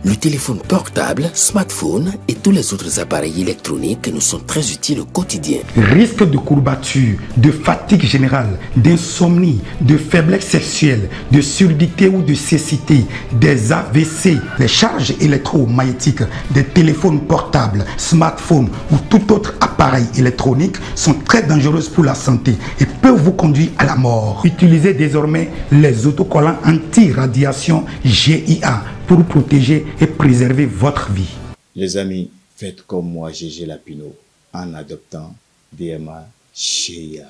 Le téléphone portable, smartphone et tous les autres appareils électroniques nous sont très utiles au quotidien. Risque de courbature, de fatigue générale, d'insomnie, de faiblesse sexuelle, de surdité ou de cécité, des AVC, les charges électromagnétiques des téléphones portables, smartphones ou tout autre appareil électronique sont très dangereuses pour la santé et peuvent vous conduire à la mort. Utilisez désormais les autocollants anti-radiation GIA pour protéger et préserver votre vie. Les amis, faites comme moi, Gégé Lapino, en adoptant DMA GIA.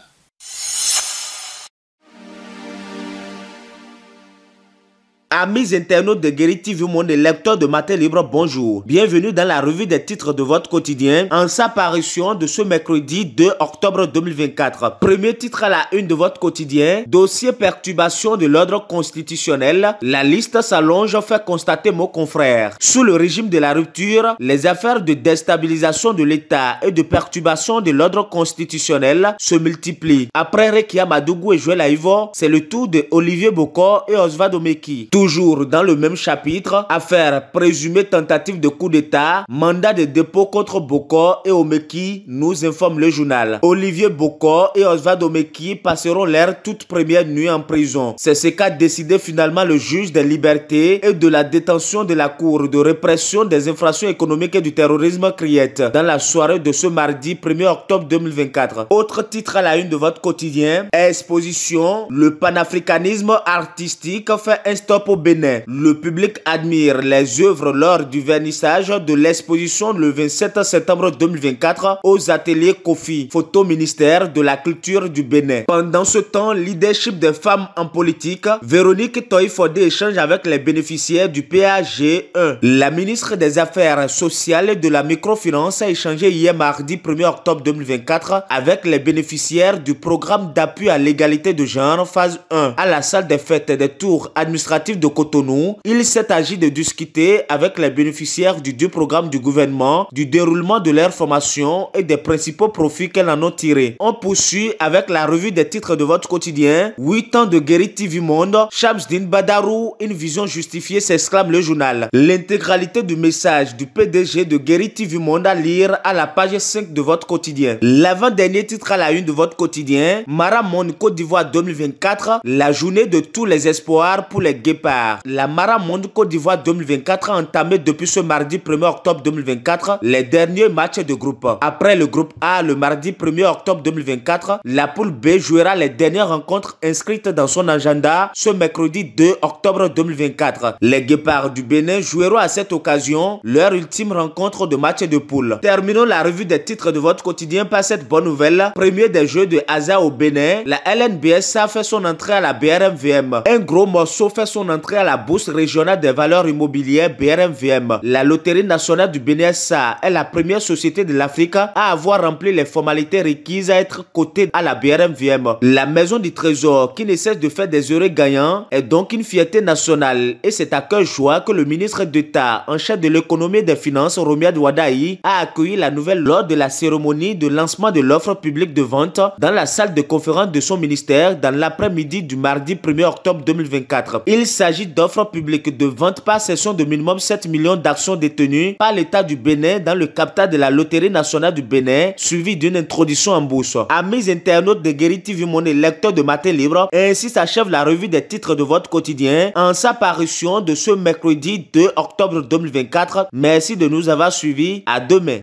Amis internautes de Guéri TV Monde et lecteurs de Matin Libre, bonjour. Bienvenue dans la revue des titres de votre quotidien en sa parution de ce mercredi 2 octobre 2024. Premier titre à la une de votre quotidien, dossier perturbation de l'ordre constitutionnel. La liste s'allonge, fait constater mon confrère. Sous le régime de la rupture, les affaires de déstabilisation de l'État et de perturbation de l'ordre constitutionnel se multiplient. Après Rekia Madougou et Joël Aïvo, c'est le tour de Olivier Bokor et Oswald Omeki. Toujours dans le même chapitre, affaire présumée tentative de coup d'État, mandat de dépôt contre Bokor et Omeki, nous informe le journal. Olivier Bokor et Oswald Omeki passeront leur toute première nuit en prison. C'est ce qu'a décidé finalement le juge des libertés et de la détention de la Cour de répression des infractions économiques et du terrorisme Criette dans la soirée de ce mardi 1er octobre 2024. Autre titre à la une de votre quotidien, exposition, le panafricanisme artistique fait un stop au Bénin. Le public admire les œuvres lors du vernissage de l'exposition le 27 septembre 2024 aux ateliers Kofi, photo ministère de la culture du Bénin. Pendant ce temps, leadership des femmes en politique, Véronique Toye-Fodé échange avec les bénéficiaires du PAG1. La ministre des Affaires sociales et de la microfinance a échangé hier mardi 1er octobre 2024 avec les bénéficiaires du programme d'appui à l'égalité de genre phase 1 à la salle des fêtes des tours administratifs de Cotonou. Il s'est agi de discuter avec les bénéficiaires du programme du gouvernement, du déroulement de leur formation et des principaux profits qu'elles en ont tirés. On poursuit avec la revue des titres de votre quotidien. 8 ans de Guéri TV Monde, Shamsdine Badarou, une vision justifiée, s'exclame le journal. L'intégralité du message du PDG de Guéri TV Monde à lire à la page 5 de votre quotidien. L'avant-dernier titre à la une de votre quotidien, Mara Monde Côte d'Ivoire 2024, la journée de tous les espoirs pour les guépards. La Mara Monde Côte d'Ivoire 2024 a entamé depuis ce mardi 1er octobre 2024 les derniers matchs de groupe. Après le groupe A, le mardi 1er octobre 2024, la poule B jouera les dernières rencontres inscrites dans son agenda ce mercredi 2 octobre 2024. Les guépards du Bénin joueront à cette occasion leur ultime rencontre de match de poule. Terminons la revue des titres de votre quotidien par cette bonne nouvelle. Premier des jeux de hasard au Bénin, la LNBSA fait son entrée à la BRMVM. Un gros morceau fait son entrée à la Bourse régionale des valeurs immobilières BRMVM. La Loterie nationale du Bénin SA est la première société de l'Afrique à avoir rempli les formalités requises à être cotée à la BRMVM. La maison du trésor, qui ne cesse de faire des heureux gagnants, est donc une fierté nationale et c'est à cœur joie que le ministre d'État en charge de l'économie et des finances, Romiad Wadaï, a accueilli la nouvelle lors de la cérémonie de lancement de l'offre publique de vente dans la salle de conférence de son ministère dans l'après-midi du mardi 1er octobre 2024. Il s'agit d'offres publiques de vente par session de minimum 7 millions d'actions détenues par l'État du Bénin dans le capital de la Loterie nationale du Bénin, suivi d'une introduction en bourse. Amis internautes de Guéri TV Monde et lecteurs de Matin Libre, ainsi s'achève la revue des titres de votre quotidien en sa parution de ce mercredi 2 octobre 2024. Merci de nous avoir suivis. À demain.